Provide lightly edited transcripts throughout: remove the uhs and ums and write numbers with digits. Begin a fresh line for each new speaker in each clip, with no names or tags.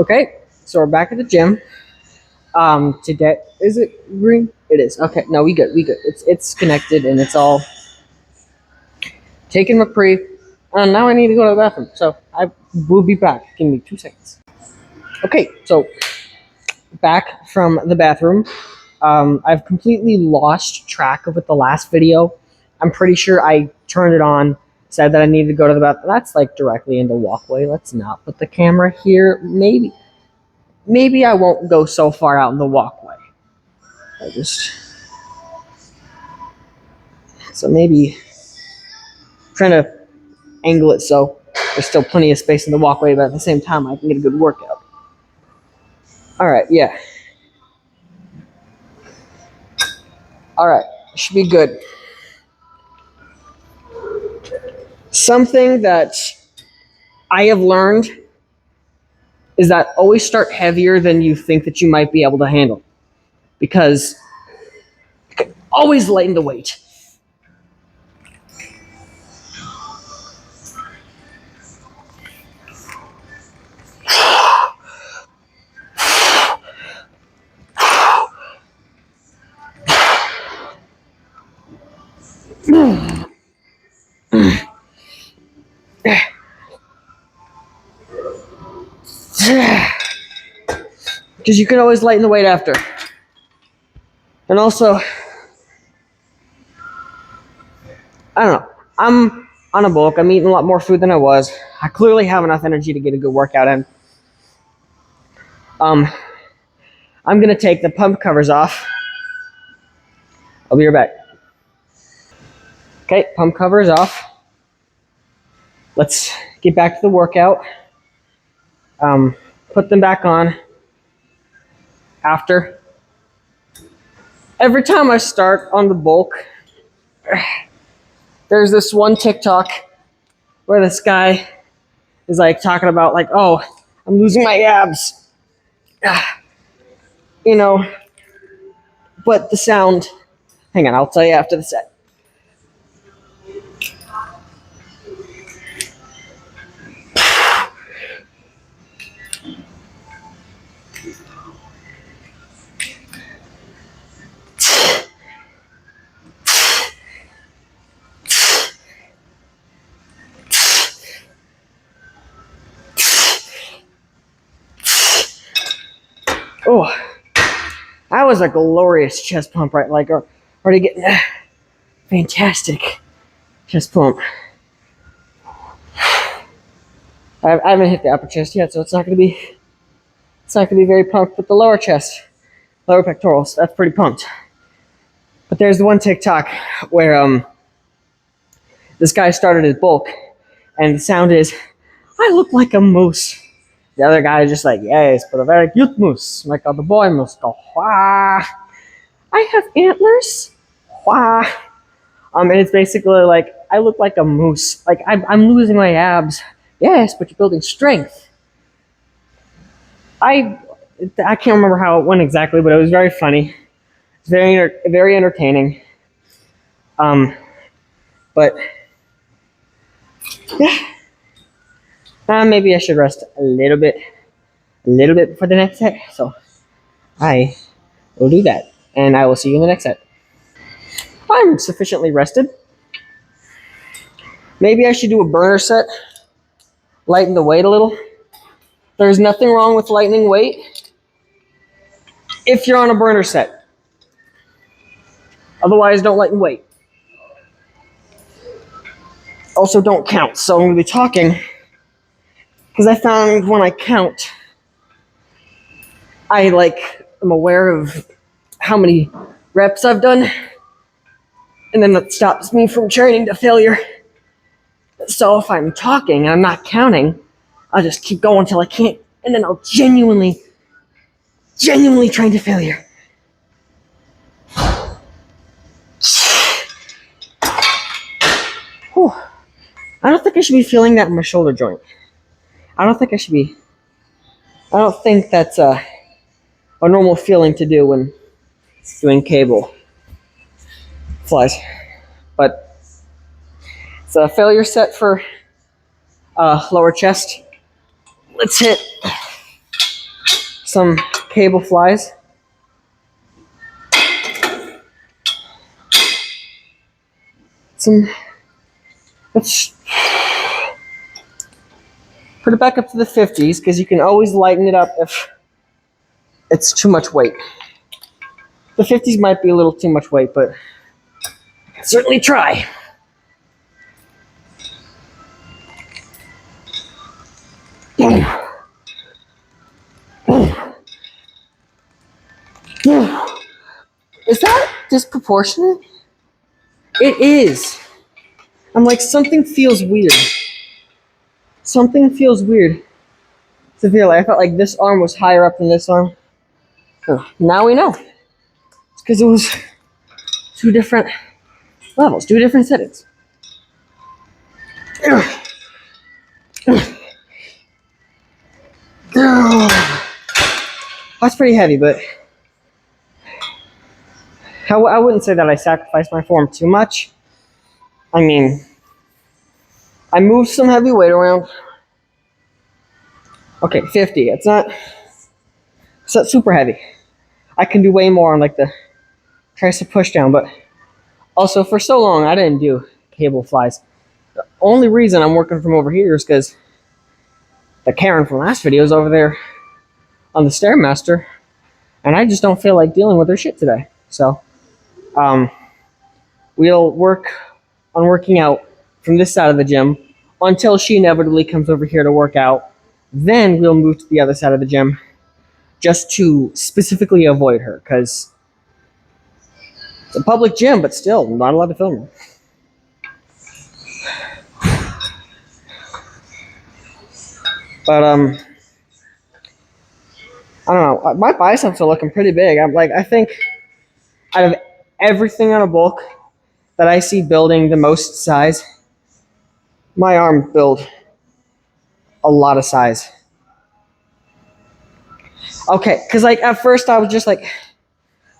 Okay, so we're back at the gym. Today is it green? It is. Okay, no, we good. We good. It's connected and it's all taking reprieve. And now I need to go to the bathroom, so I will be back. Give me 2 seconds. Okay, so back from the bathroom. I've completely lost track of it the last video. I'm pretty sure I turned it on, said that I needed to go to the bathroom. That's like directly in the walkway. Let's not put the camera here. Maybe I won't go so far out in the walkway. So maybe I'm trying to angle it so there's still plenty of space in the walkway, but at the same time I can get a good workout. All right, yeah. All right, should be good. Something that I have learned is that always start heavier than you think that you might be able to handle, because you can always lighten the weight. Because you can always lighten the weight after. And also, I don't know, I'm on a bulk. I'm eating a lot more food than I was. I clearly have enough energy to get a good workout in. I'm gonna take the pump covers off. I'll be right back. Okay, pump covers off. Let's get back to the workout. Put them back on after. Every time I start on the bulk, there's this one TikTok where this guy is like talking about like, oh, I'm losing my abs. You know, but the sound, hang on, I'll tell you after the set. Oh, that was a glorious chest pump, right? Like, already getting fantastic chest pump. I haven't hit the upper chest yet, so it's not gonna be very pumped. But the lower chest, lower pectorals, that's pretty pumped. But there's the one TikTok where this guy started his bulk, and the sound is, I look like a moose. The other guy is just like, yes, but a very cute moose, like the boy must go, wah. I have antlers, wah. And it's basically like, I look like a moose. Like, I'm losing my abs. Yes, but you're building strength. I can't remember how it went exactly, but it was very funny. It's very entertaining. But yeah, maybe I should rest a little bit before the next set. So I will do that, and I will see you in the next set. I'm sufficiently rested. Maybe I should do a burner set, lighten the weight a little. There's nothing wrong with lightening weight if you're on a burner set. Otherwise, don't lighten weight. Also, don't count. So I'm going to be talking, because I found when I count, I am aware of how many reps I've done, and then that stops me from training to failure. So if I'm talking and I'm not counting, I'll just keep going until I can't, and then I'll genuinely train to failure. Whew. I don't think I should be feeling that in my shoulder joint. I don't think that's a normal feeling to do when doing cable flies. But it's a failure set for lower chest. Let's hit some cable flies. Let's put it back up to the 50s, because you can always lighten it up if it's too much weight. The 50s might be a little too much weight, but I can certainly try. Is that disproportionate? It is. I'm like, something feels weird. Something feels weird. Severely. I felt like this arm was higher up than this arm. Oh, now we know. It's because it was 2 different levels, 2 different settings. That's pretty heavy, but I wouldn't say that I sacrificed my form too much. I mean, I moved some heavy weight around. Okay, 50. It's not super heavy. I can do way more on like the tricep push down, but also for so long I didn't do cable flies. The only reason I'm working from over here is because the Karen from last video is over there on the Stairmaster, and I just don't feel like dealing with her shit today. So, we'll work on working out from this side of the gym until she inevitably comes over here to work out. Then we'll move to the other side of the gym just to specifically avoid her, because it's a public gym, but still not allowed to film her. But I don't know. My biceps are looking pretty big. I think out of everything on a bulk that I see building the most size, my arm build a lot of size. Okay, because like at first I was just like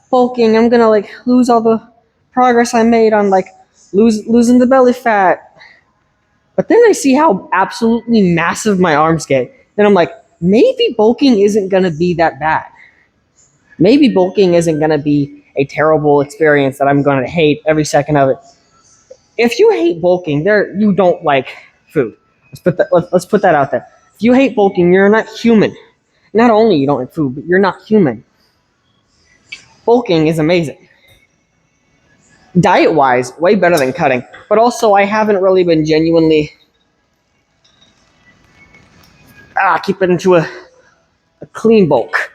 bulking. I'm gonna like lose all the progress I made on like losing the belly fat. But then I see how absolutely massive my arms get. Then I'm like, maybe bulking isn't gonna be that bad. Maybe bulking isn't gonna be a terrible experience that I'm gonna hate every second of it. If you hate bulking, you don't like food. Let's put that out there. If you hate bulking, you're not human. Not only you don't like food, but you're not human. Bulking is amazing. Diet-wise, way better than cutting. But also, I haven't really been genuinely keep it into a clean bulk.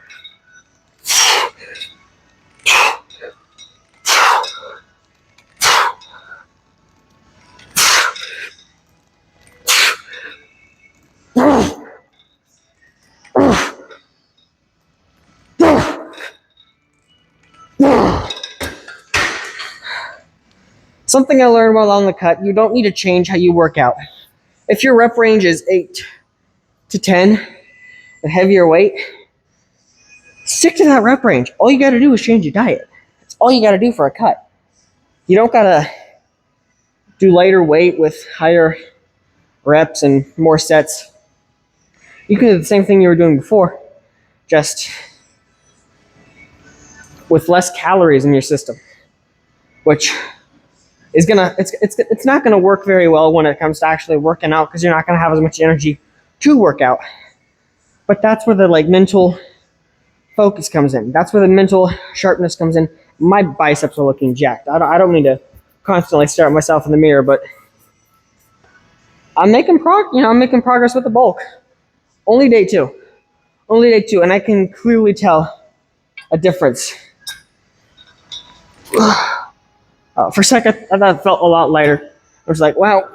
Something I learned while on the cut, you don't need to change how you work out. If your rep range is 8 to 10, a heavier weight, stick to that rep range. All you gotta do is change your diet. That's all you gotta do for a cut. You don't gotta do lighter weight with higher reps and more sets. You can do the same thing you were doing before, just with less calories in your system, which is it's not gonna work very well when it comes to actually working out, because you're not gonna have as much energy to work out. But that's where the like mental focus comes in. That's where the mental sharpness comes in. My biceps are looking jacked. I don't mean to constantly stare at myself in the mirror, but I'm making progress with the bulk. Only day two, and I can clearly tell a difference. For a second, I thought it felt a lot lighter. I was like, wow,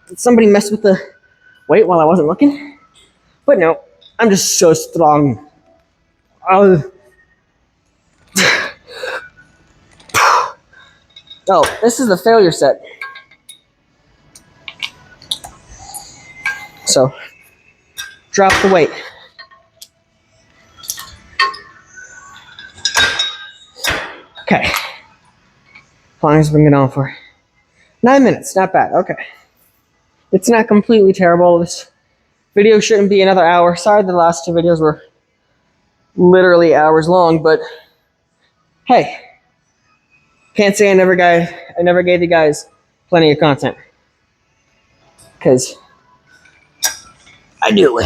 did somebody mess with the weight while I wasn't looking? But no, I'm just so strong. Oh, this is the failure set. So, drop the weight. Okay. How long has it been going on for? 9 minutes, not bad, okay. It's not completely terrible. This video shouldn't be another hour. Sorry the last 2 videos were literally hours long, but hey, can't say I never gave you guys plenty of content. Because I do.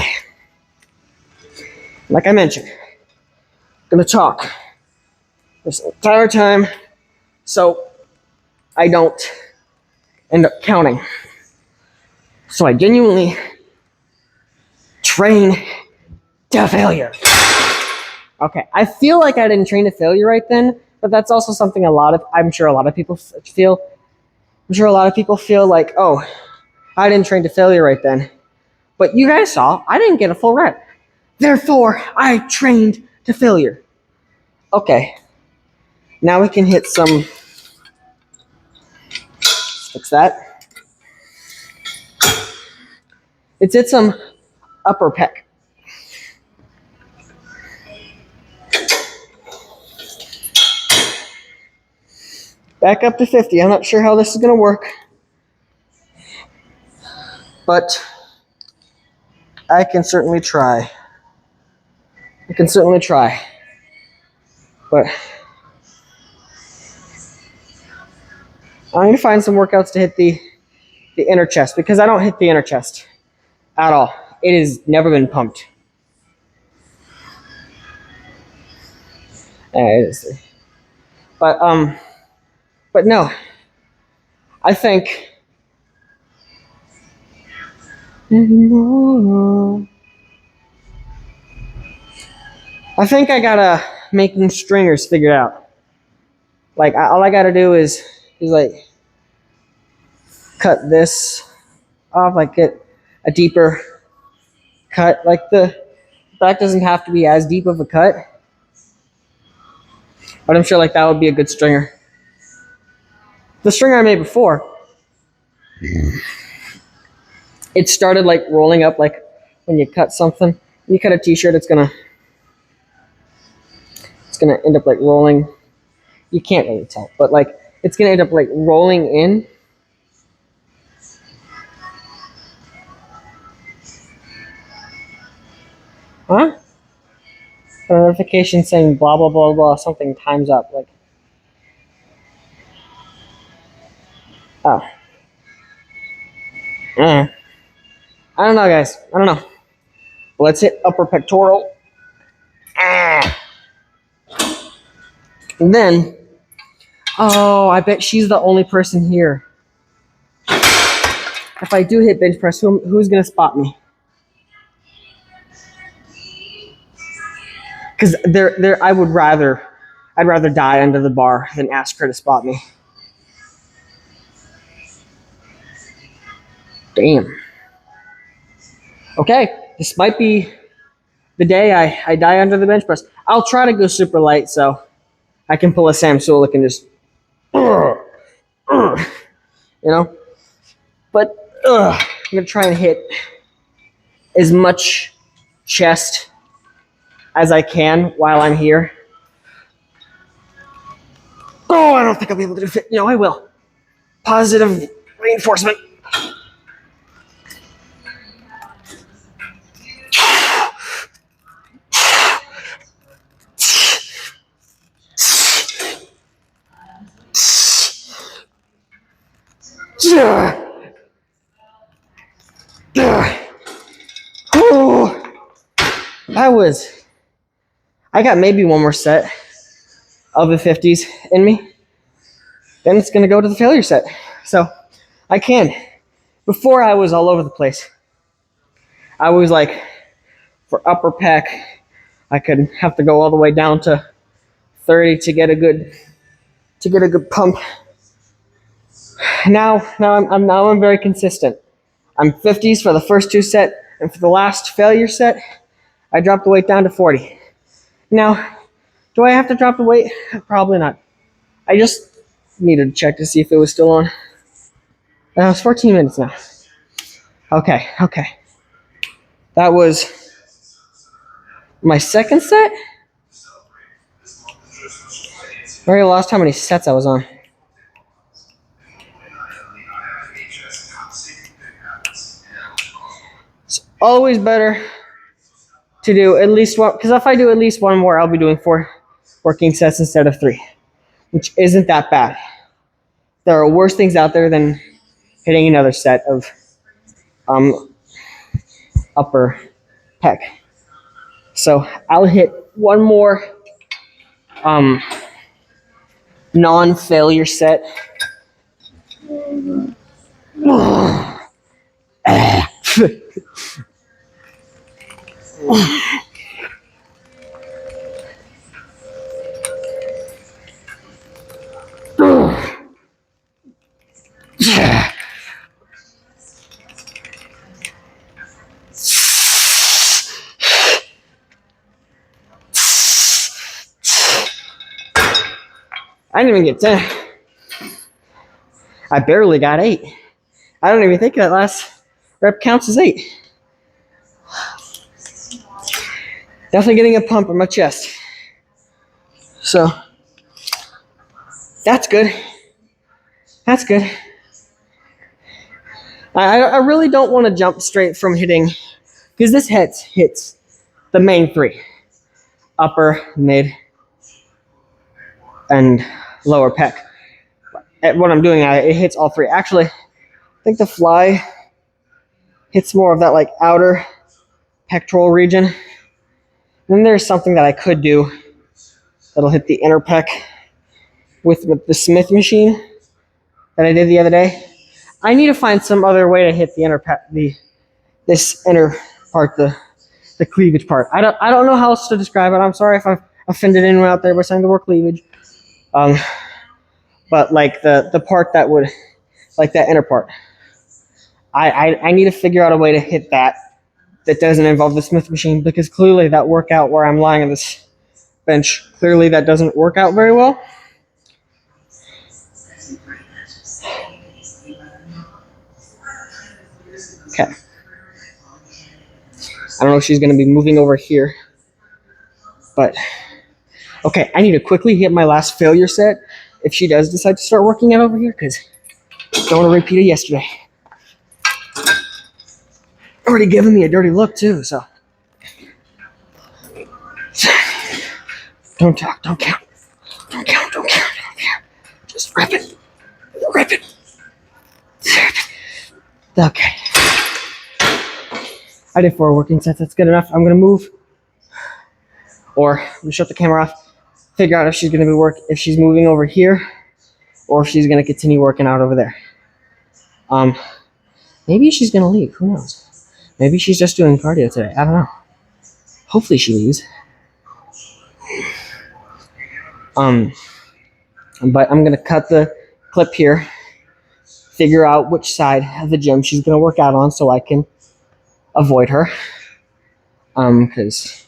Like I mentioned, I'm gonna talk this entire time so I don't end up counting. So I genuinely train to failure. Okay, I feel like I didn't train to failure right then, but that's also something I'm sure a lot of people feel. I'm sure a lot of people feel like, oh, I didn't train to failure right then. But you guys saw, I didn't get a full rep. Therefore, I trained to failure. Okay, now we can hit some, fix that. Let's hit some upper pec. Back up to 50. I'm not sure how this is going to work, but I can certainly try. But I'm going to find some workouts to hit the inner chest, because I don't hit the inner chest at all. It has never been pumped. But no, I think I gotta making stringers figured out. Like all I gotta do is like cut this off, like get a deeper cut. Like the back doesn't have to be as deep of a cut, but I'm sure like that would be a good stringer. The stringer I made before, it started like rolling up, like when you cut something. You cut a t-shirt, it's gonna end up like rolling. You can't really tell, but like it's gonna end up like rolling in. Huh? A notification saying blah blah blah blah, something time's up. Like, oh, I don't know, guys. I don't know. Let's hit upper pectoral. And then, oh, I bet she's the only person here. If I do hit bench press, who's gonna spot me? Because I'd rather die under the bar than ask her to spot me. Damn. Okay, this might be the day I die under the bench press. I'll try to go super light so I can pull a Sam Sulek and just, you know. But I'm gonna try and hit as much chest as I can while I'm here. Oh, I don't think I'll be able to do fit. No, I will. Positive reinforcement. Oh, I got maybe one more set of the 50s in me. Then it's going to go to the failure set. So I can. Before I was all over the place. I was like, for upper pec, I could have to go all the way down to 30 to get a good pump. Now I'm very consistent. I'm 50s for the first two set, and for the last failure set, I dropped the weight down to 40. Now, do I have to drop the weight? Probably not. I just needed to check to see if it was still on. It's 14 minutes now. Okay. That was my second set? I already lost how many sets I was on. It's always better to do at least one, because if I do at least one more, I'll be doing 4 working sets instead of 3, which isn't that bad. There are worse things out there than hitting another set of upper pec. So I'll hit one more non-failure set. I didn't even get 10. I barely got 8. I don't even think that last rep counts as 8. Definitely getting a pump in my chest. So, that's good. That's good. I really don't want to jump straight from hitting, because this hits the main 3. Upper, mid, and lower pec. At what I'm doing, it hits all 3. Actually, I think the fly hits more of that like outer pectoral region. Then there's something that I could do that'll hit the inner pec with the Smith machine that I did the other day. I need to find some other way to hit the inner pec, this inner part, the cleavage part. I don't know how else to describe it. I'm sorry if I've offended anyone out there by saying the word cleavage. But like the part that would, like that inner part. I need to figure out a way to hit that doesn't involve the Smith machine, because clearly that workout where I'm lying on this bench, clearly that doesn't work out very well. Okay. I don't know if she's going to be moving over here, but okay, I need to quickly hit my last failure set if she does decide to start working out over here, because I don't want to repeat it yesterday. Already giving me a dirty look too, so. Don't talk, don't count. Don't count, don't count, don't count. Just rip it. Rip it. Okay. I did 4 working sets, that's good enough. I'm gonna move. Or we shut the camera off. Figure out if she's gonna if she's moving over here, or if she's gonna continue working out over there. Maybe she's gonna leave, who knows? Maybe she's just doing cardio today, I don't know. Hopefully she leaves. But I'm gonna cut the clip here, figure out which side of the gym she's gonna work out on so I can avoid her. Because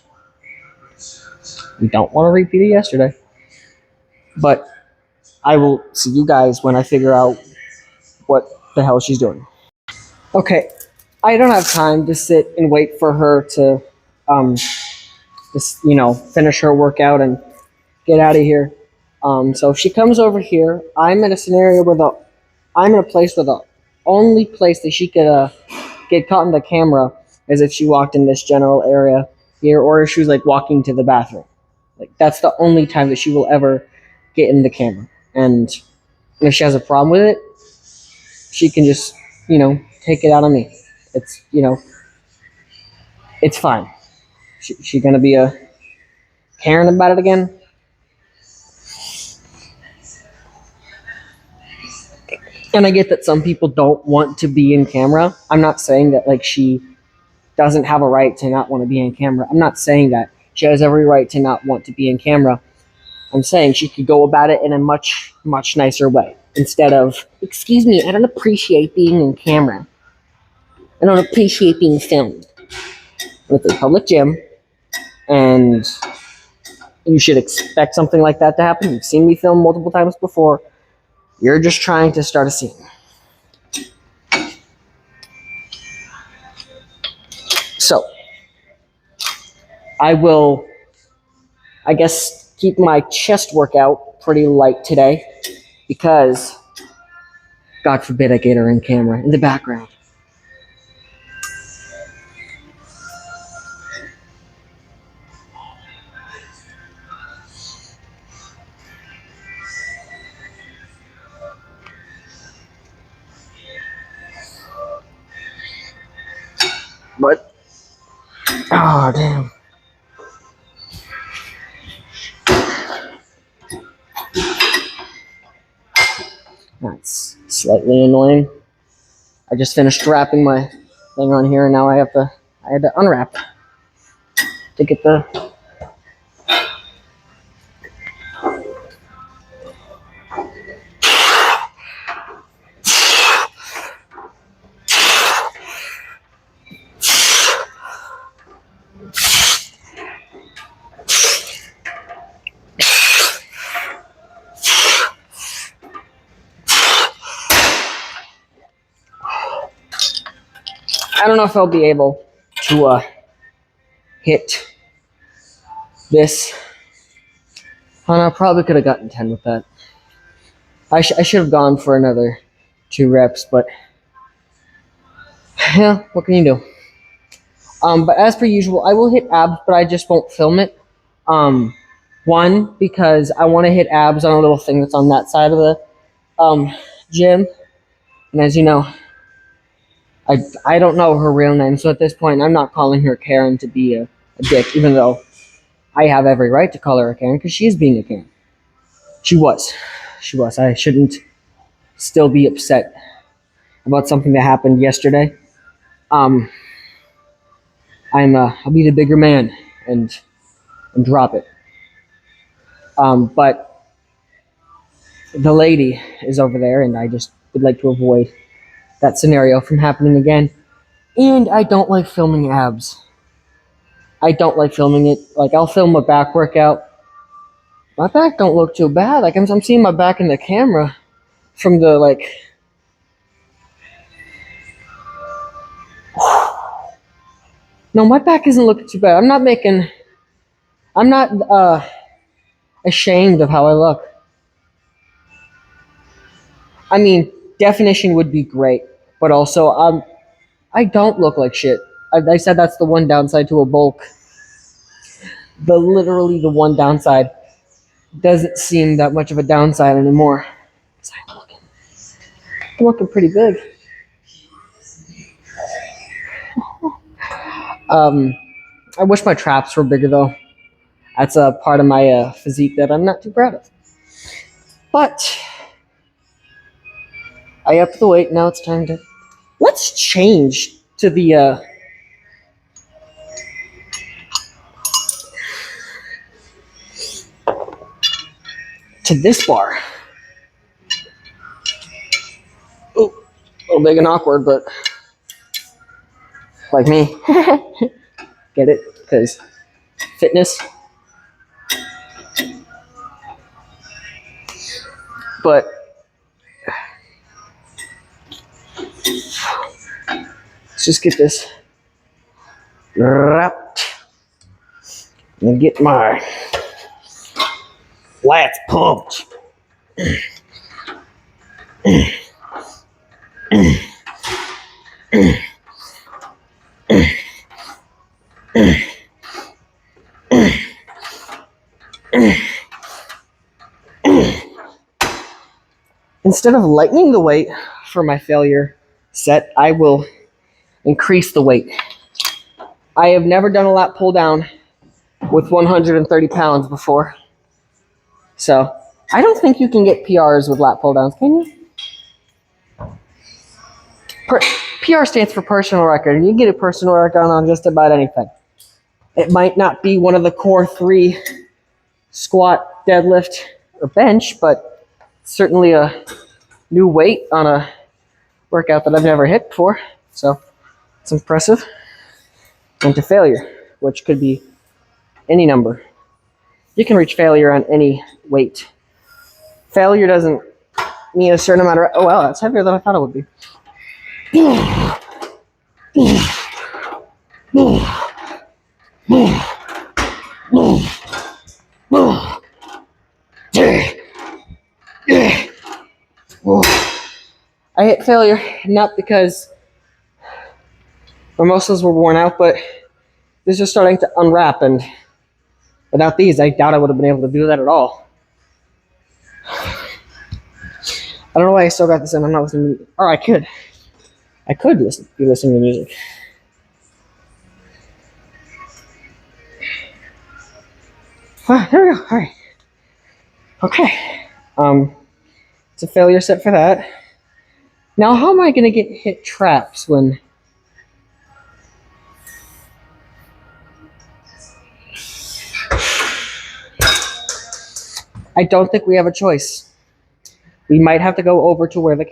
we don't want to repeat it yesterday. But I will see you guys when I figure out what the hell she's doing. Okay, I don't have time to sit and wait for her to, finish her workout and get out of here. So if she comes over here, I'm in a scenario where I'm in a place where the only place that she could get caught in the camera is if she walked in this general area here, or if she was like walking to the bathroom. Like that's the only time that she will ever get in the camera. And if she has a problem with it, she can just, take it out on me. It's, it's fine. She gonna be a Karen about it again? And I get that some people don't want to be in camera. I'm not saying that like she doesn't have a right to not want to be in camera. I'm not saying that. She has every right to not want to be in camera. I'm saying she could go about it in a much, much nicer way. Instead of, excuse me, I don't appreciate being in camera. I don't appreciate being filmed. It's a public gym, and you should expect something like that to happen. You've seen me film multiple times before. You're just trying to start a scene. So, I will, I guess, keep my chest workout pretty light today, because, God forbid I get her in camera, in the background. But, oh, damn. That's slightly annoying. I just finished wrapping my thing on here, and now I had to unwrap to get the. I don't know if I'll be able to hit this. I probably could have gotten 10 with that. I should have gone for another 2 reps, but yeah, what can you do? But as per usual, I will hit abs, but I just won't film it. One, because I want to hit abs on a little thing that's on that side of the gym, and as you know, I don't know her real name, so at this point, I'm not calling her Karen to be a dick, even though I have every right to call her a Karen, because she is being a Karen. She was. I shouldn't still be upset about something that happened yesterday. I'll be the bigger man and drop it. But the lady is over there, and I just would like to avoid that scenario from happening again. And I don't like filming abs. I don't like filming it. Like, I'll film a back workout. My back don't look too bad. Like, I'm seeing my back in the camera from the, like... No, my back isn't looking too bad. I'm not ashamed of how I look. I mean, definition would be great, but also, I don't look like shit. I said that's the one downside to a bulk. Literally the one downside. Doesn't seem that much of a downside anymore. I'm looking pretty big. I wish my traps were bigger though. That's a part of my physique that I'm not too proud of. But I upped the weight. Now it's time to. Let's change to the. To this bar. Ooh, a little big and awkward, but like me. Get it? Because fitness. But let's just get this wrapped and get my lats pumped. Instead of lightening the weight for my failure set, I will increase the weight. I have never done a lat pull down with 130 pounds before. So, I don't think you can get PRs with lat pull downs, can you? PR stands for personal record, and you can get a personal record on just about anything. It might not be one of the core 3 squat, deadlift, or bench, but certainly a new weight on a workout that I've never hit before. So it's impressive. And to failure, which could be any number. You can reach failure on any weight. Failure doesn't mean a certain amount of... Oh, wow, that's heavier than I thought it would be. I hit failure not because my muscles were worn out, but these are starting to unwrap, and without these, I doubt I would have been able to do that at all. I don't know why I still got this in. I'm not listening to music. Or I could. I could be listening to music. Ah, there we go. All right. Okay. It's a failure set for that. Now, how am I going to get hit traps when... I don't think we have a choice. We might have to go over to where the...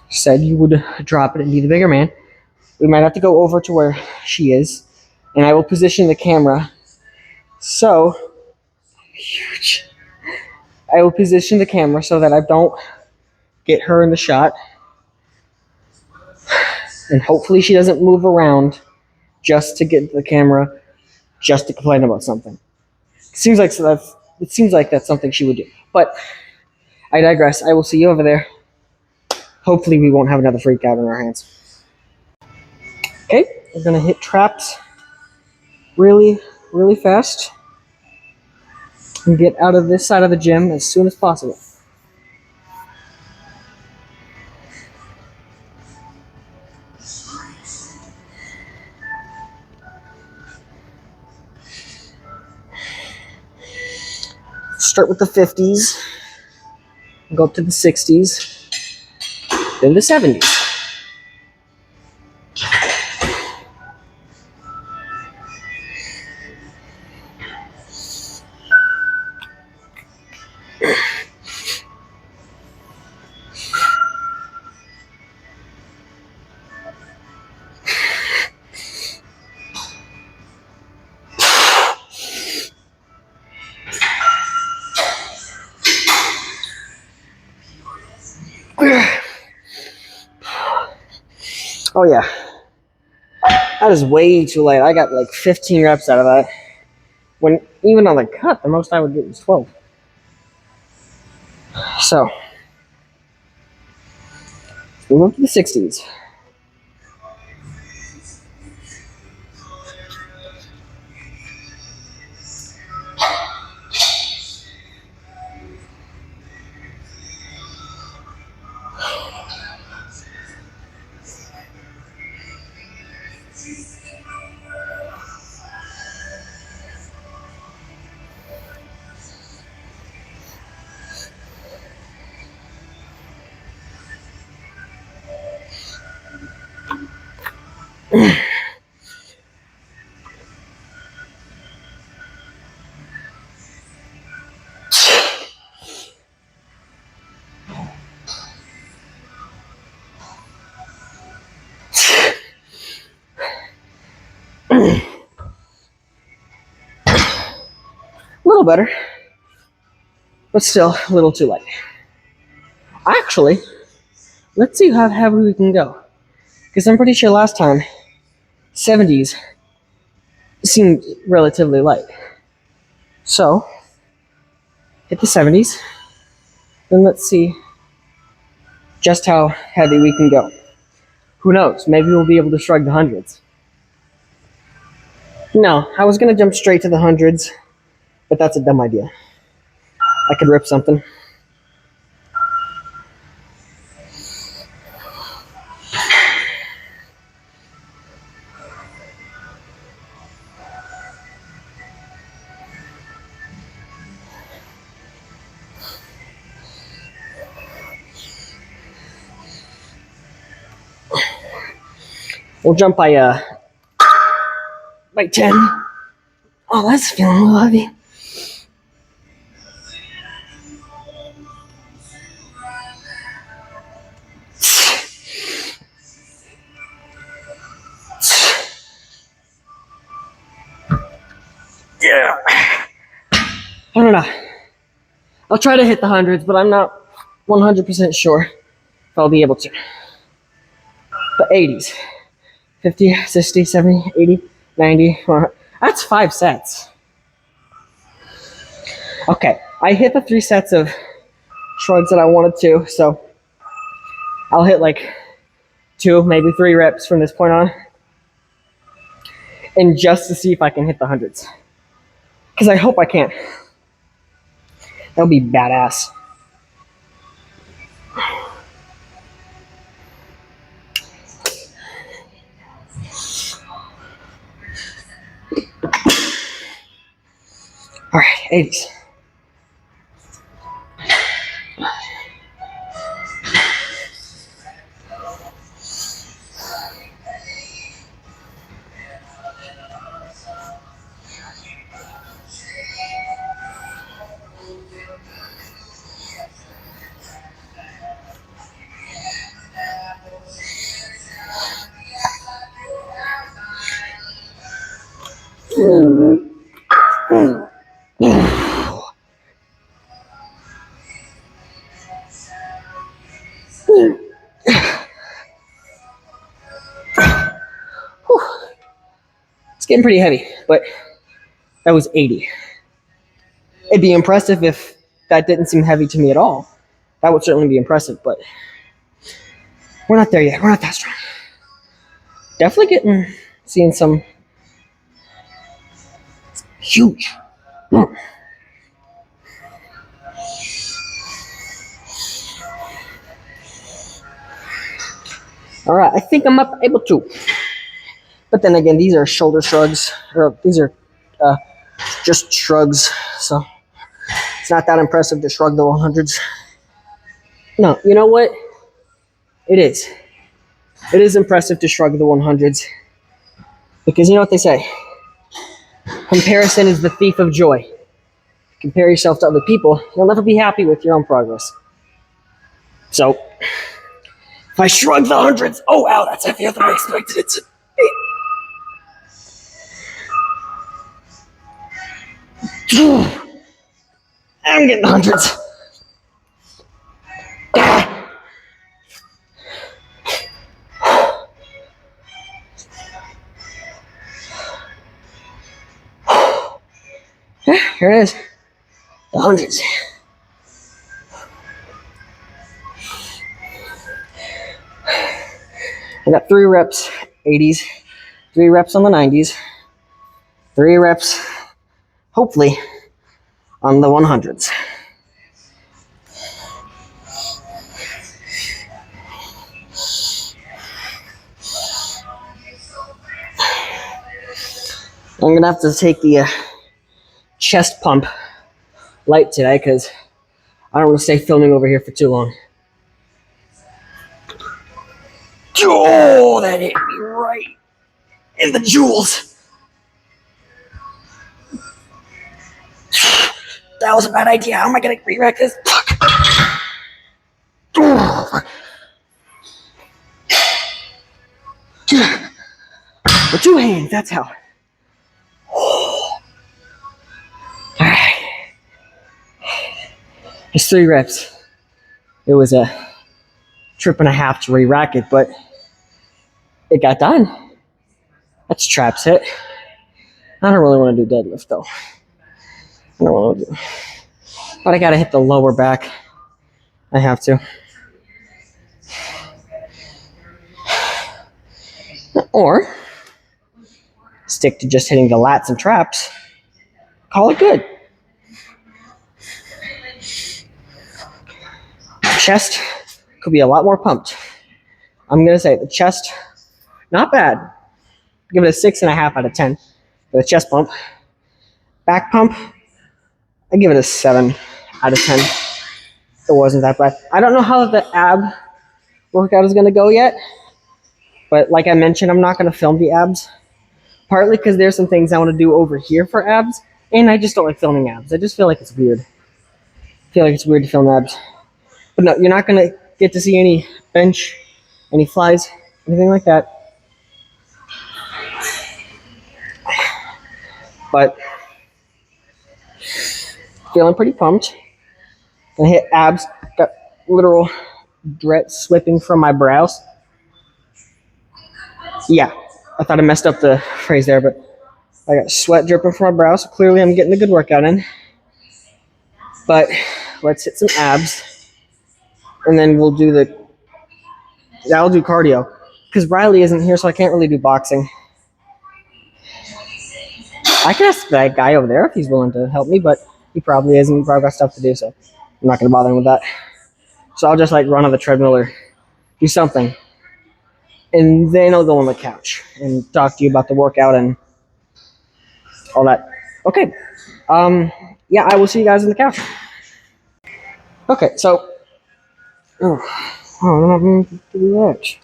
said you would drop it and be the bigger man. We might have to go over to where she is, and I will position the camera so... Huge. I will position the camera so that I don't get her in the shot. And hopefully she doesn't move around just to get the camera, just to complain about something. It seems like that's something she would do. But I digress. I will see you over there. Hopefully we won't have another freak out on our hands. Okay, we're gonna hit traps really, really fast and get out of this side of the gym as soon as possible. Start with the 50s, go up to the 60s, then the 70s. Oh yeah, that is way too light. I got like 15 reps out of that. When even on the cut, the most I would get was 12. So, move up to the 60s. A little better, but still a little too light. Actually, let's see how heavy we can go. Because I'm pretty sure last time, 70s seemed relatively light. So, hit the 70s, then let's see just how heavy we can go. Who knows, maybe we'll be able to shrug the hundreds. No, I was going to jump straight to the hundreds, but that's a dumb idea. I could rip something. We'll jump by 10. Oh, that's feeling a little heavy. Yeah. I don't know. I'll try to hit the hundreds, but I'm not 100% sure if I'll be able to. The 80s. 50, 60, 70, 80, 90. That's 5 sets. Okay, I hit the 3 sets of shrugs that I wanted to, so I'll hit like 2, maybe 3 reps from this point on. And just to see if I can hit the hundreds. Because I hope I can. That would be badass. 80s. It's getting pretty heavy, but that was 80. It'd be impressive if that didn't seem heavy to me at all. That would certainly be impressive, but we're not there yet. We're not that strong. Definitely seeing some huge. All right, I think I'm able to. But then again, these are shoulder shrugs, or these are just shrugs, so it's not that impressive to shrug the 100s. No, you know what? It is. It is impressive to shrug the 100s. Because you know what they say? Comparison is the thief of joy. Compare yourself to other people, you'll never be happy with your own progress. So, if I shrug the 100s, oh wow, that's heavier than I expected it to be. I'm getting 100s. Here it is. The 100s. I got 3 reps, 80s, 3 reps on the 90s, 3 reps, hopefully, on the 100s. I'm going to have to take the chest pump light today because I don't want to stay filming over here for too long. Oh, that hit me right in the jewels. That was a bad idea. How am I going to re-rack this? Fuck. Oh, fuck. With 2 hands, that's how. Alright. It's 3 reps. It was a trip and a half to re-rack it, but it got done. That's traps hit. I don't really want to do deadlift though. I don't want to do. But I gotta hit the lower back. I have to. Or stick to just hitting the lats and traps. Call it good. Chest could be a lot more pumped. I'm gonna say the chest, not bad. Give it a 6.5 out of 10 for the chest pump. Back pump, I give it a 7 out of 10. It wasn't that bad. I don't know how the ab workout is gonna go yet, but like I mentioned, I'm not gonna film the abs. Partly because there's some things I want to do over here for abs, and I just don't like filming abs. I just feel like it's weird. I feel like it's weird to film abs. But no, you're not gonna get to see any bench, any flies, anything like that. But feeling pretty pumped. Gonna hit abs. Got literal dread slipping from my brows. Yeah, I thought I messed up the phrase there, but I got sweat dripping from my brow, so clearly I'm getting a good workout in. But let's hit some abs, and then I'll do cardio. Because Riley isn't here, so I can't really do boxing. I can ask that guy over there if he's willing to help me, but he probably isn't. He probably got stuff to do, so I'm not going to bother him with that. So I'll just run on the treadmill or do something. And then I'll go on the couch and talk to you about the workout and all that. Okay. yeah, I will see you guys on the couch. Okay, so oh, I'm not going to do that.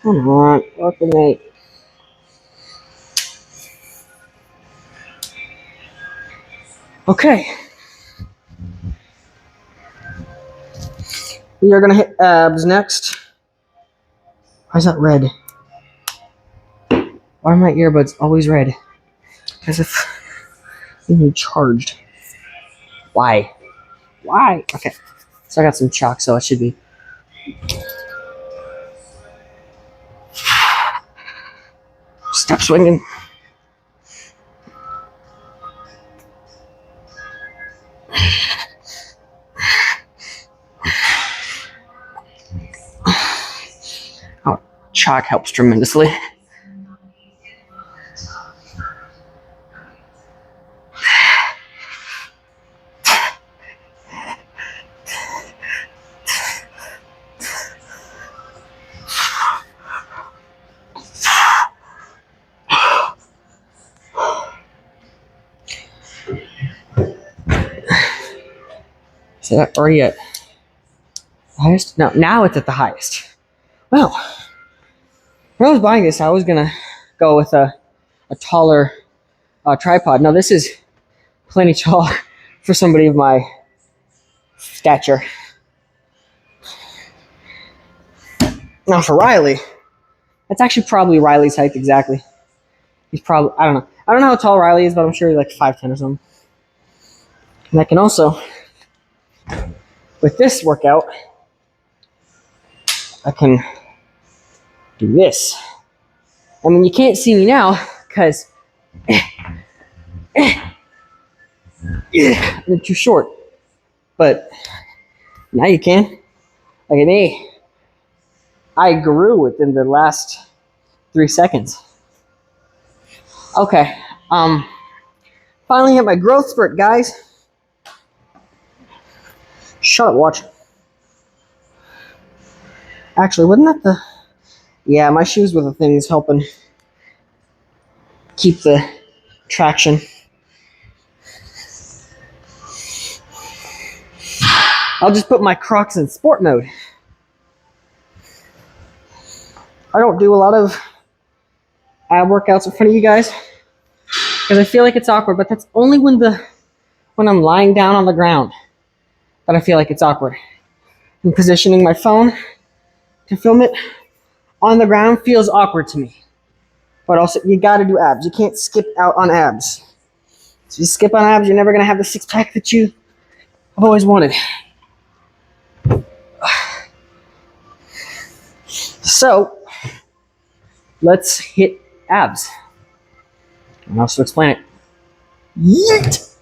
Come on, welcome mate. Okay. We are gonna hit abs next. Why is that red? Why are my earbuds always red? As if they need charged. Why? Why? Okay. So I got some chalk, so it should be. Stop swinging. Oh, chalk helps tremendously. Is that already at the highest? No, now it's at the highest. Well, when I was buying this, I was gonna go with a taller tripod. Now this is plenty tall for somebody of my stature. Now for Riley, that's actually probably Riley's height exactly. He's probably, I don't know. I don't know how tall Riley is, but I'm sure he's like 5'10" or something. And I can also, with this workout, I can do this. I mean, you can't see me now because I'm too short. But now you can. Like an A. I grew within the last 3 seconds. Okay. Finally hit my growth spurt, guys. Shut up, watch. Actually, wasn't that the... Yeah, my shoes were the things helping keep the traction. I'll just put my Crocs in sport mode. I don't do a lot of ab workouts in front of you guys because I feel like it's awkward, but that's only when I'm lying down on the ground that I feel like it's awkward. And positioning my phone to film it on the ground feels awkward to me. But also, you gotta do abs. You can't skip out on abs. So you skip on abs, you're never gonna have the six-pack that you have always wanted. So, let's hit abs. And also explain it. Yeet!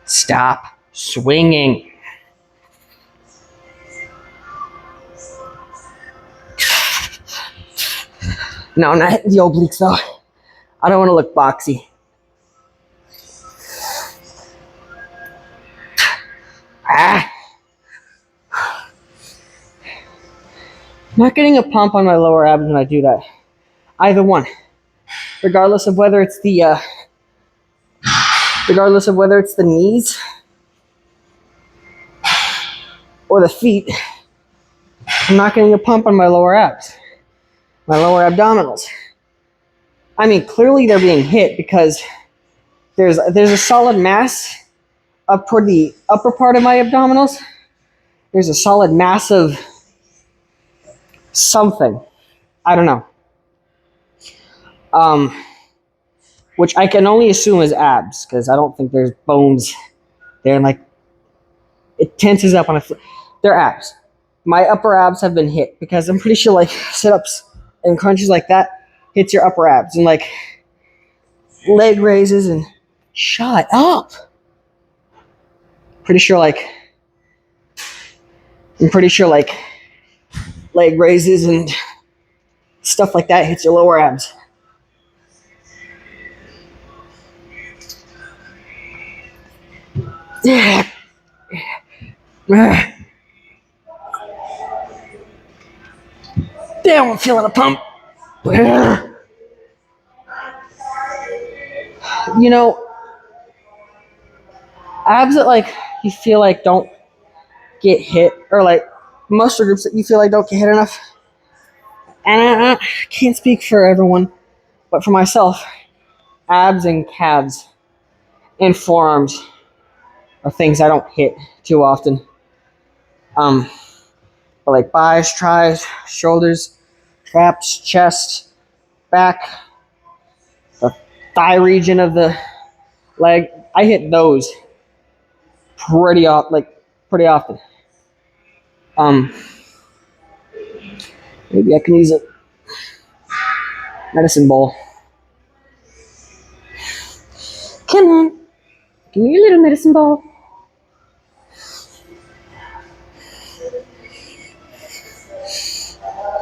Stop swinging. No, I'm not hitting the obliques though. I don't want to look boxy. Ah. Not getting a pump on my lower abs when I do that. Either one. Regardless of whether it's the knees or the feet, I'm not getting a pump on my lower abs. My lower abdominals. I mean, clearly they're being hit because there's a solid mass up toward the upper part of my abdominals. There's a solid mass of something. I don't know. Which I can only assume is abs because I don't think there's bones there. And like, it tenses up on they're abs. My upper abs have been hit because I'm pretty sure like sit-ups and crunches like that hits your upper abs and like leg raises and shut up. I'm pretty sure like leg raises and stuff like that hits your lower abs. Damn, I'm feeling a pump. you know, abs that like you feel like don't get hit, or like muscle groups that you feel like don't get hit enough. And I can't speak for everyone, but for myself, abs and calves and forearms are things I don't hit too often. But like buys, tries, shoulders, traps, chest, back, the thigh region of the leg, I hit those pretty often. Um, Maybe I can use a medicine ball. Come on, give me your little medicine ball.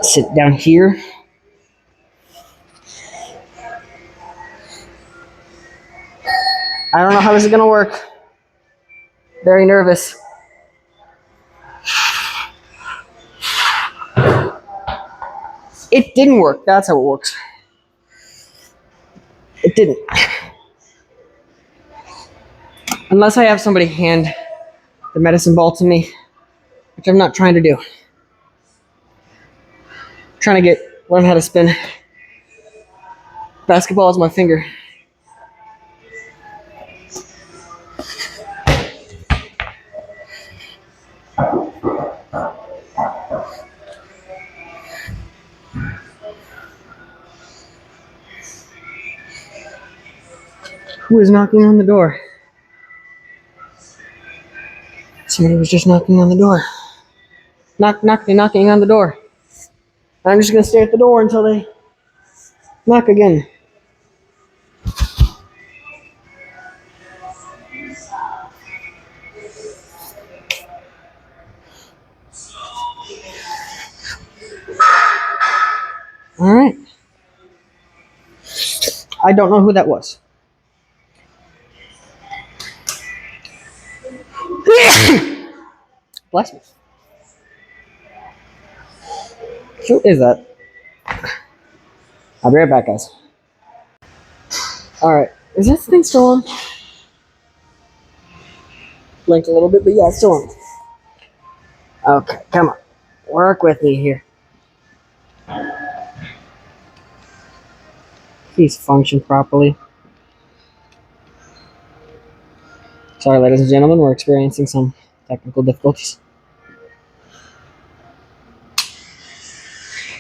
Sit down here. I don't know how this is gonna work. Very nervous. It didn't work. That's how it works. It didn't. Unless I have somebody hand the medicine ball to me, which I'm not trying to do. I'm trying to learn how to spin. Basketball is my finger. Who is knocking on the door? Somebody was just knocking on the door. Knocking on the door. I'm just gonna stare at the door until they knock again. Alright. I don't know who that was. Bless me. Who is that? I'll be right back, guys. Alright. Is that thing still on? Blinked a little bit, but yeah, it's still on. Okay, come on. Work with me here. Please function properly. Sorry, ladies and gentlemen, we're experiencing some technical difficulties.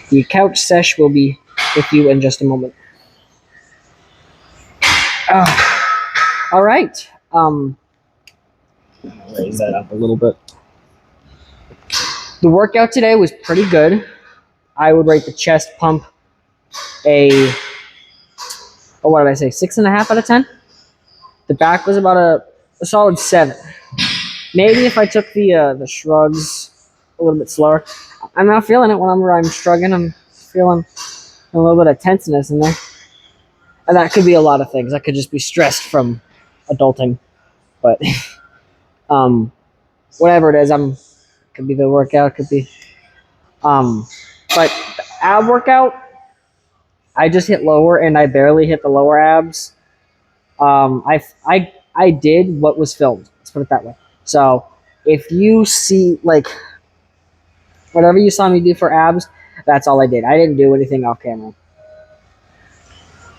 The couch sesh will be with you in just a moment. All right. Raise that up a little bit. The workout today was pretty good. I would rate the chest pump what did I say? 6.5 out of 10. The back was about a solid 7. Maybe if I took the shrugs a little bit slower. I'm not feeling it whenever I'm shrugging. I'm feeling a little bit of tenseness in there. And that could be a lot of things. I could just be stressed from adulting. But whatever it is, could be the workout, could be but the ab workout, I just hit lower and I barely hit the lower abs. I did what was filmed. Let's put it that way. So if you see like whatever you saw me do for abs, that's all I did. I didn't do anything off camera.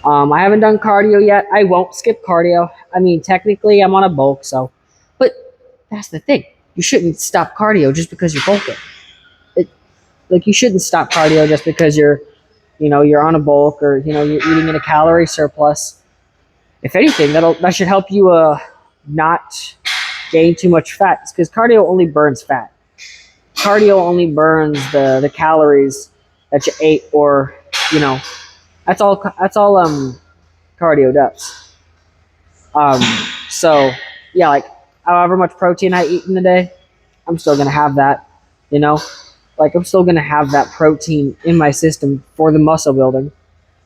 I haven't done cardio yet. I won't skip cardio. I mean, technically, I'm on a bulk, so. But that's the thing. You shouldn't stop cardio just because you're bulking. You shouldn't stop cardio just because you're on a bulk or you're eating in a calorie surplus. If anything, that should help you not gain too much fat, because cardio only burns fat. Cardio only burns the calories that you ate, or that's all cardio does. So yeah, like however much protein I eat in the day, I'm still gonna have that. I'm still gonna have that protein in my system for the muscle building.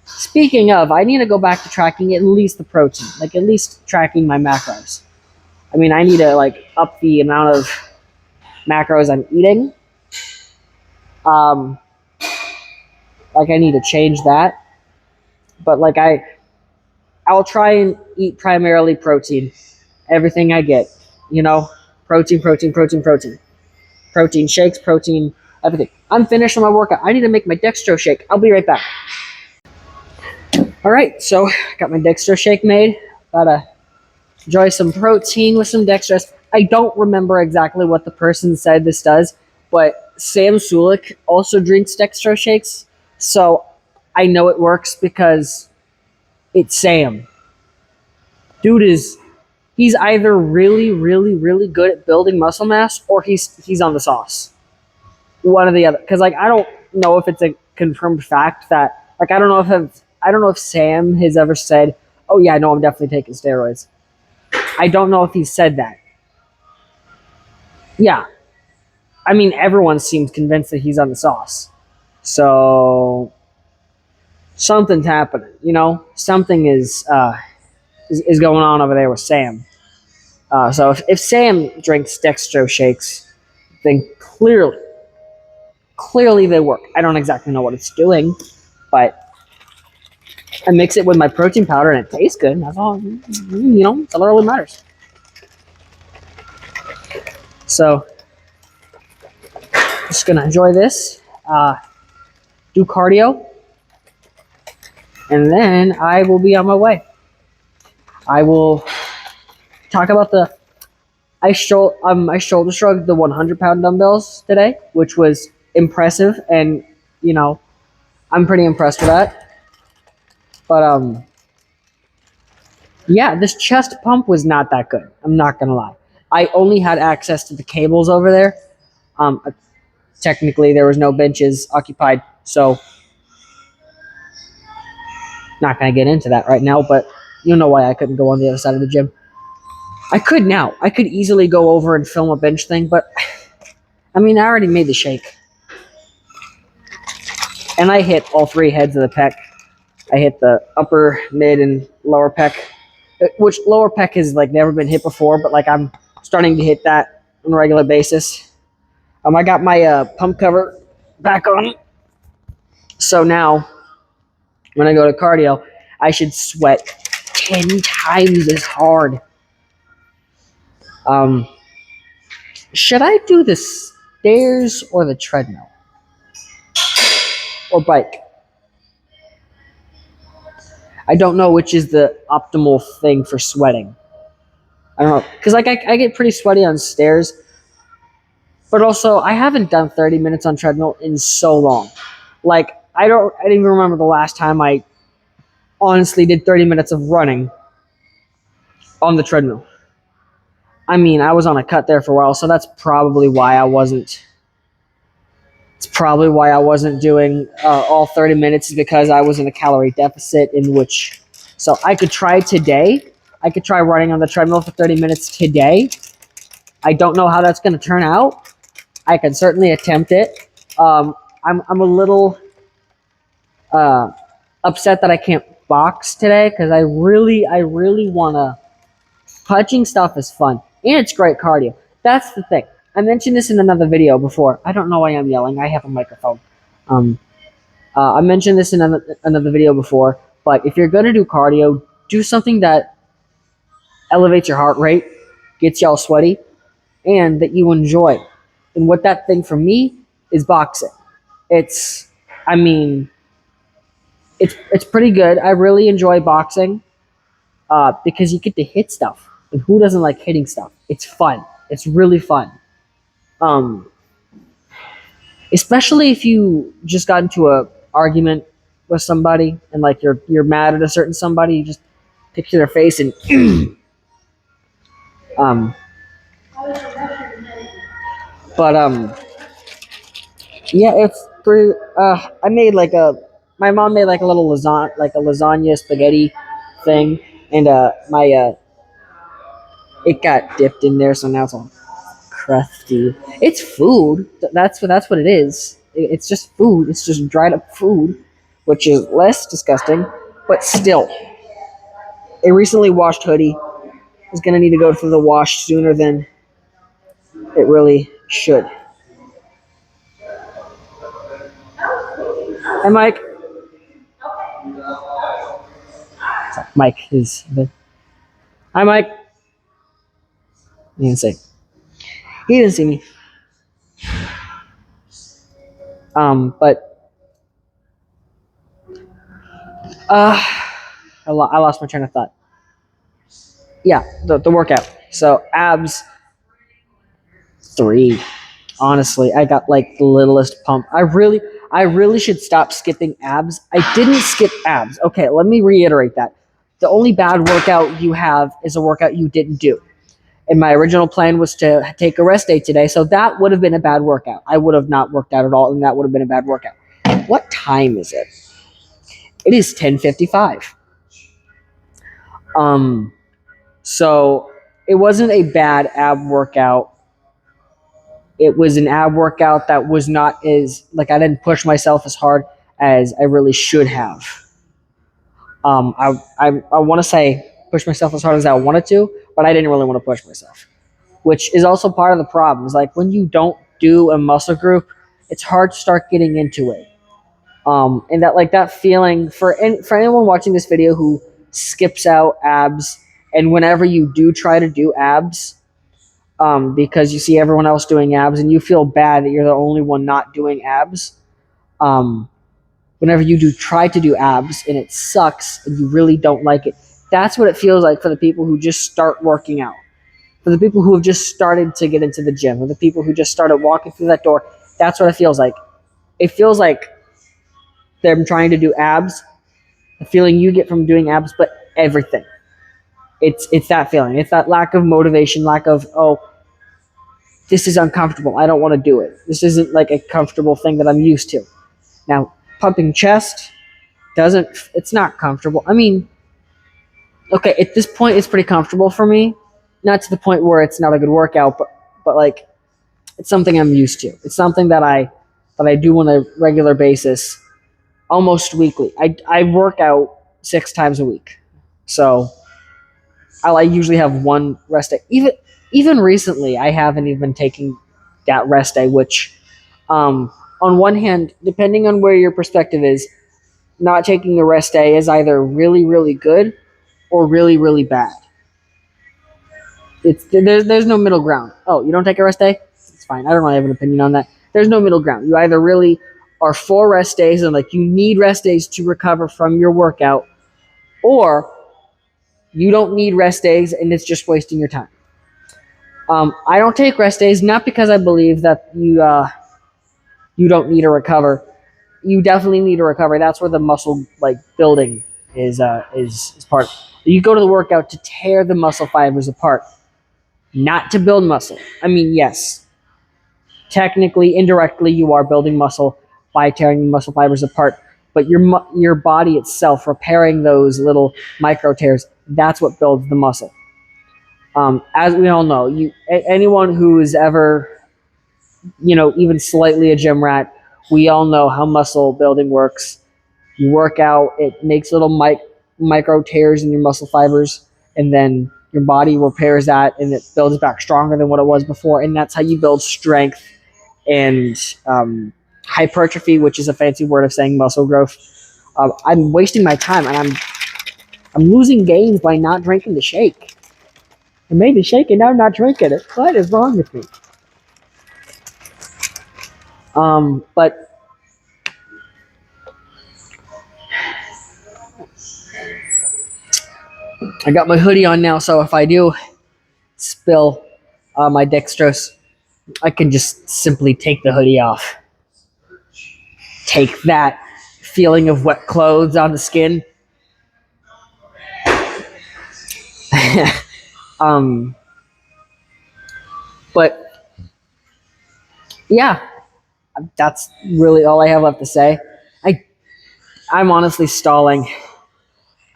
Speaking of, I need to go back to tracking at least the protein, at least tracking my macros. I mean, I need to up the amount of macros I'm eating. I need to change that. But I I'll try and eat primarily protein. Everything I get, you know, protein, protein, protein, protein, protein shakes, protein, everything. I'm finished with my workout. I need to make my dextro shake. I'll be right back. All right, so got my dextro shake made. Gotta enjoy some protein with some dextrose. I don't remember exactly what the person said this does, but Sam Sulik also drinks dextro shakes, so I know it works because it's Sam. Dude he's either really, really, really good at building muscle mass or he's on the sauce. One or the other. Because like I don't know if it's a confirmed fact that like I don't know if Sam has ever said, "Oh yeah, no, I'm definitely taking steroids." I don't know if he said that. Yeah, I mean everyone seems convinced that he's on the sauce. So something's happening. You know, something is going on over there with Sam. So if Sam drinks dextro shakes, then clearly they work. I don't exactly know what it's doing, but I mix it with my protein powder and it tastes good. That's all. You know, that's all that really matters. So just gonna enjoy this, do cardio, and then I will be on my way. I will talk about I shoulder shrugged the 100-pound dumbbells today, which was impressive, and you know I'm pretty impressed with that. But yeah, this chest pump was not that good. I'm not gonna lie. I only had access to the cables over there. Technically, there was no benches occupied, so not gonna get into that right now. But you know why I couldn't go on the other side of the gym. I could now. I could easily go over and film a bench thing, but I mean, I already made the shake. And I hit all three heads of the pec. I hit the upper, mid, and lower pec, which lower pec has like never been hit before, but like I'm starting to hit that on a regular basis. I got my pump cover back on, so now when I go to cardio, I should sweat 10 times as hard. Should I do the stairs or the treadmill? Or bike? I don't know which is the optimal thing for sweating. I don't know. Because like I get pretty sweaty on stairs. But also, I haven't done 30 minutes on treadmill in so long. Like, I didn't even remember the last time I honestly did 30 minutes of running on the treadmill. I mean, I was on a cut there for a while, so that's probably why I wasn't. It's probably why I wasn't doing all 30 minutes is because I was in a calorie deficit in which. So I could try today. I could try running on the treadmill for 30 minutes today. I don't know how that's going to turn out. I can certainly attempt it. I'm a little upset that I can't box today because I really want to. Punching stuff is fun and it's great cardio. That's the thing. I mentioned this in another video before. I don't know why I'm yelling. I have a microphone. I mentioned this in another video before, but if you're going to do cardio, do something that elevates your heart rate, gets y'all sweaty, and that you enjoy. And what that thing for me is boxing. I mean, it's pretty good. I really enjoy boxing because you get to hit stuff. And who doesn't like hitting stuff? It's fun. It's really fun. Especially if you just got into a argument with somebody and like you're mad at a certain somebody, you just picture their face and um but yeah, it's pretty I made like my mom made like a little lasagna spaghetti thing and my it got dipped in there, so now it's all crusty. It's food. That's what it is. It's just food. It's just dried up food, which is less disgusting, but still. A recently washed hoodie is gonna need to go through the wash sooner than it really should. And Mike, Mike is. Hi, Mike. He didn't say. He didn't see me. But I lost my train of thought. Yeah, the workout. So abs 3. Honestly, I got like the littlest pump. I really should stop skipping abs. I didn't skip abs. Okay, let me reiterate that. The only bad workout you have is a workout you didn't do. And my original plan was to take a rest day today, so that would have been a bad workout. I would have not worked out at all, and that would have been a bad workout. What time is it? It is 10:55. So it wasn't a bad ab workout. It was an ab workout that was not as, like, I didn't push myself as hard as I really should have. I want to say push myself as hard as I wanted to, but I didn't really want to push myself, which is also part of the problem. Is like when you don't do a muscle group, it's hard to start getting into it. And that feeling for anyone watching this video who skips out abs, and whenever you do try to do abs, because you see everyone else doing abs and you feel bad that you're the only one not doing abs. Whenever you do try to do abs and it sucks and you really don't like it, that's what it feels like for the people who just start working out. For the people who have just started to get into the gym, or the people who just started walking through that door, that's what it feels like. It feels like them trying to do abs, the feeling you get from doing abs, but everything. It's that feeling. It's that lack of motivation, lack of, oh, this is uncomfortable. I don't want to do it. This isn't like a comfortable thing that I'm used to. Now, pumping chest it's not comfortable. I mean, okay, at this point it's pretty comfortable for me. Not to the point where it's not a good workout, but like it's something I'm used to. It's something that I do on a regular basis, almost weekly. I work out 6 times a week. So I usually have one rest day. Even recently I haven't even taken that rest day, which on one hand, depending on where your perspective is, not taking a rest day is either really, really good or really, really bad. There's no middle ground. Oh, you don't take a rest day? It's fine. I don't really have an opinion on that. There's no middle ground. You either really are for rest days and like you need rest days to recover from your workout, or you don't need rest days and it's just wasting your time. I don't take rest days not because I believe that you don't need to recover. You definitely need to recover. That's where the muscle like building is part. You go to the workout to tear the muscle fibers apart, not to build muscle. I mean, yes, technically, indirectly, you are building muscle by tearing the muscle fibers apart, but your body itself repairing those little micro tears, that's what builds the muscle. As we all know, anyone who is ever, even slightly a gym rat, we all know how muscle building works. You work out, it makes little micro tears in your muscle fibers, and then your body repairs that, and it builds back stronger than what it was before, and that's how you build strength and hypertrophy, which is a fancy word of saying muscle growth. I'm wasting my time, and I'm losing gains by not drinking the shake. I made the shake, and now I'm not drinking it. What is wrong with me? But I got my hoodie on now, so if I do spill my dextrose, I can just simply take the hoodie off. Take that feeling of wet clothes on the skin. But yeah, that's really all I have left to say. I'm honestly stalling.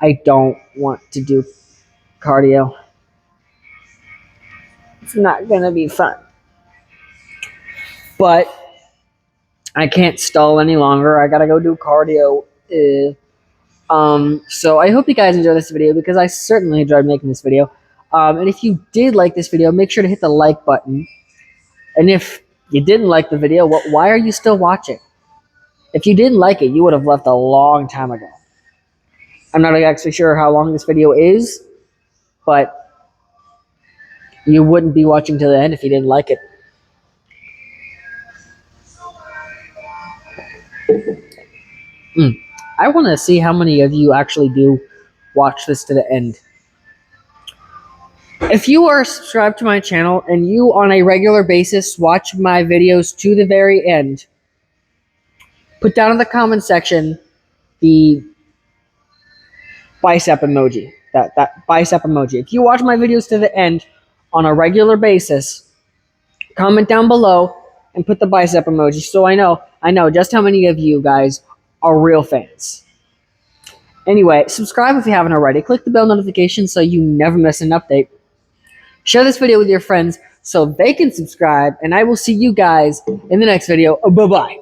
I don't want to do cardio. It's not gonna be fun. But I can't stall any longer. I gotta go do cardio. So I hope you guys enjoy this video, because I certainly enjoyed making this video. And if you did like this video, make sure to hit the like button. And if you didn't like the video, why are you still watching? If you didn't like it, you would have left a long time ago. I'm not actually sure how long this video is, but you wouldn't be watching to the end if you didn't like it. I want to see how many of you actually do watch this to the end. If you are subscribed to my channel and you on a regular basis watch my videos to the very end, put down in the comment section the bicep emoji. That bicep emoji. If you watch my videos to the end on a regular basis, comment down below and put the bicep emoji so I know just how many of you guys are real fans. Anyway, subscribe if you haven't already. Click the bell notification so you never miss an update. Share this video with your friends so they can subscribe, and I will see you guys in the next video. Bye-bye.